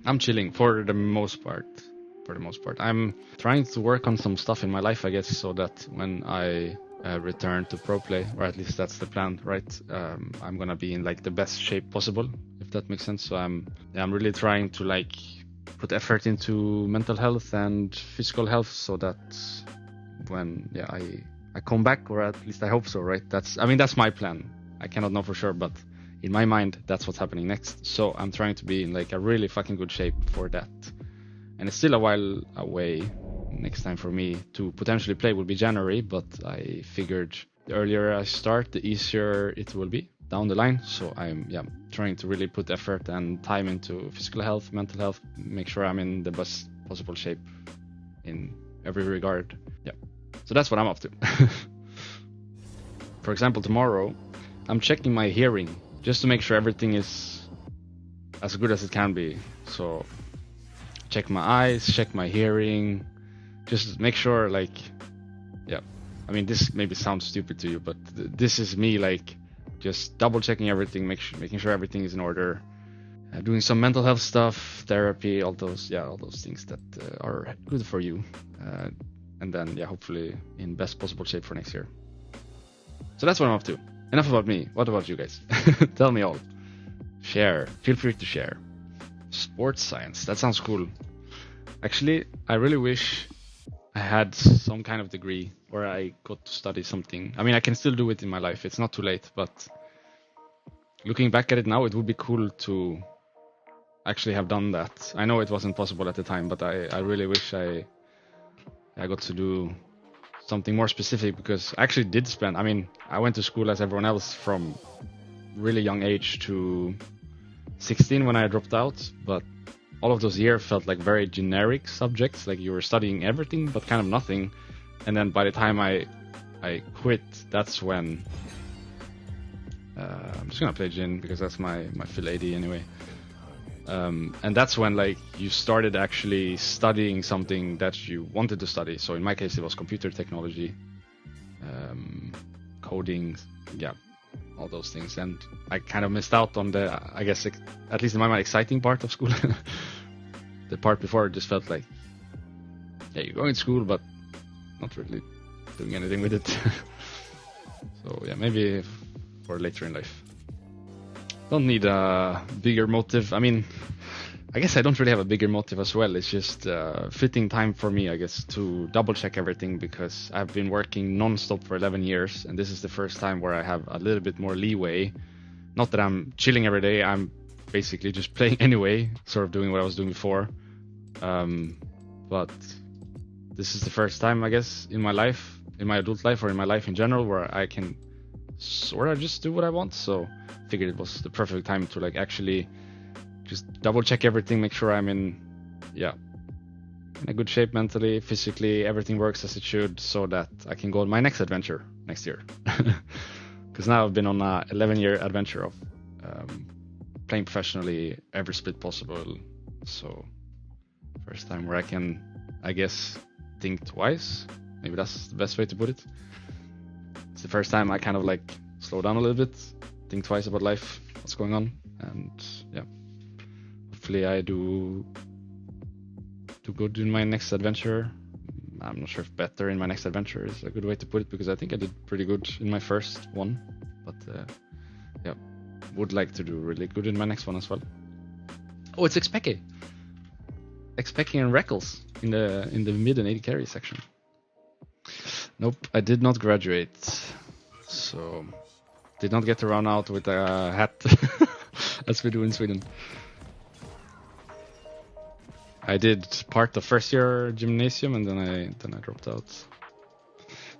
I'm chilling for the most part. I'm trying to work on some stuff in my life, I guess, so that when I return to pro play, or at least that's the plan, right? I'm gonna be in like the best shape possible, if that makes sense. So I'm really trying to like put effort into mental health and physical health, so that when I come back, or at least I hope so, right? That's my plan. I cannot know for sure, but in my mind, that's what's happening next. So I'm trying to be in like a really fucking good shape for that. And it's still a while away. Next time for me to potentially play will be January, but I figured the earlier I start, the easier it will be down the line. So I'm trying to really put effort and time into physical health, mental health, make sure I'm in the best possible shape in every regard. Yeah. So that's what I'm up to. For example, tomorrow I'm checking my hearing just to make sure everything is as good as it can be. So check my eyes, check my hearing, just make sure, like, I mean, this maybe sounds stupid to you, but this is me, like, just double checking everything, making sure everything is in order, doing some mental health stuff, therapy, all those things that are good for you, and then hopefully in best possible shape for next year. So that's what I'm up to. Enough about me. What about you guys? Tell me all. Share. Feel free to share. Sports science. That sounds cool. Actually, I really wish I had some kind of degree where I got to study something. I mean, I can still do it in my life. It's not too late, but looking back at it now, it would be cool to actually have done that. I know it wasn't possible at the time, but I really wish I got to do something more specific, because I actually did spend, I mean, I went to school as everyone else from really young age to 16 when I dropped out, but all of those years felt like very generic subjects, like you were studying everything but kind of nothing. And then by the time I quit, that's when I'm just gonna play Jin because that's my fill AD anyway. And that's when like you started actually studying something that you wanted to study. So in my case, it was computer technology, coding, all those things. And I kind of missed out on the, I guess, at least in my mind, exciting part of school. The part before just felt like, you're going to school, but not really doing anything with it. So maybe for later in life. Don't need a bigger motive. I mean, I guess I don't really have a bigger motive as well. It's just fitting time for me, I guess, to double check everything, because I've been working non-stop for 11 years, and this is the first time where I have a little bit more leeway. Not that I'm chilling every day, I'm basically just playing anyway, sort of doing what I was doing before. But this is the first time, I guess, in my life, in my adult life, or in my life in general, where I can sort of just do what I want. So I figured it was the perfect time to like actually just double check everything, make sure I'm in a good shape mentally, physically, everything works as it should, so that I can go on my next adventure next year. Because now I've been on a 11-year adventure of playing professionally every split possible. So first time where I can, I guess, think twice. Maybe that's the best way to put it. It's the first time I kind of like slow down a little bit, think twice about life, what's going on, and hopefully I do good in my next adventure. I'm not sure if better in my next adventure is a good way to put it, because I think I did pretty good in my first one, but would like to do really good in my next one as well. Oh, it's Expecke and Rekkles in the mid and AD carry section. Nope, I did not graduate, so did not get to run out with a hat as we do in Sweden. I did part of first year gymnasium, and then I dropped out.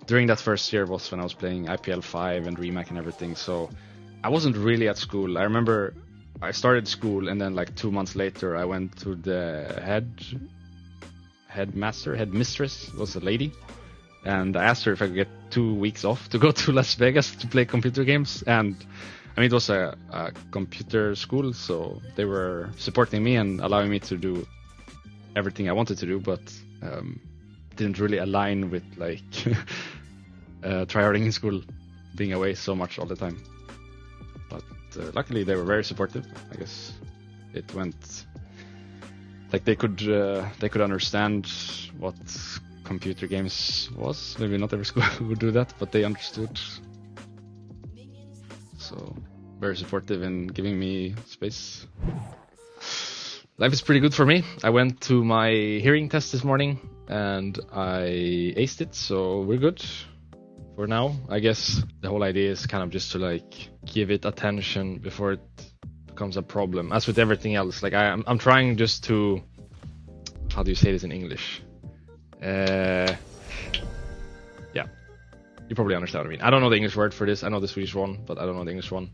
During that first year was when I was playing IPL 5 and Remac and everything, so I wasn't really at school. I remember I started school, and then like 2 months later I went to the headmistress, was a lady, and I asked her if I could get 2 weeks off to go to Las Vegas to play computer games. And I mean, it was a computer school, so they were supporting me and allowing me to do everything I wanted to do, but didn't really align with like tryharding in school, being away so much all the time. But luckily they were very supportive. I guess it went like they could understand what computer games was. Maybe not every school would do that, but they understood. So very supportive in giving me space. Life is pretty good for me. I went to my hearing test this morning and I aced it, so we're good for now. I guess the whole idea is kind of just to like give it attention before it becomes a problem. As with everything else, like I'm trying just to, how do you say this in English? Yeah, you probably understand what I mean. I don't know the English word for this. I know the Swedish one, but I don't know the English one.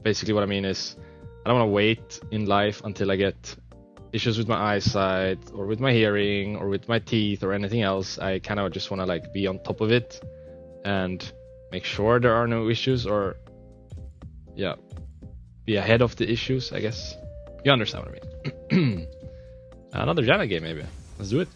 Basically what I mean is I don't want to wait in life until I get issues with my eyesight or with my hearing or with my teeth or anything else. I kind of just want to like be on top of it and make sure there are no issues, or yeah, be ahead of the issues, I guess. You understand what I mean. Another Jana game maybe. Let's do it.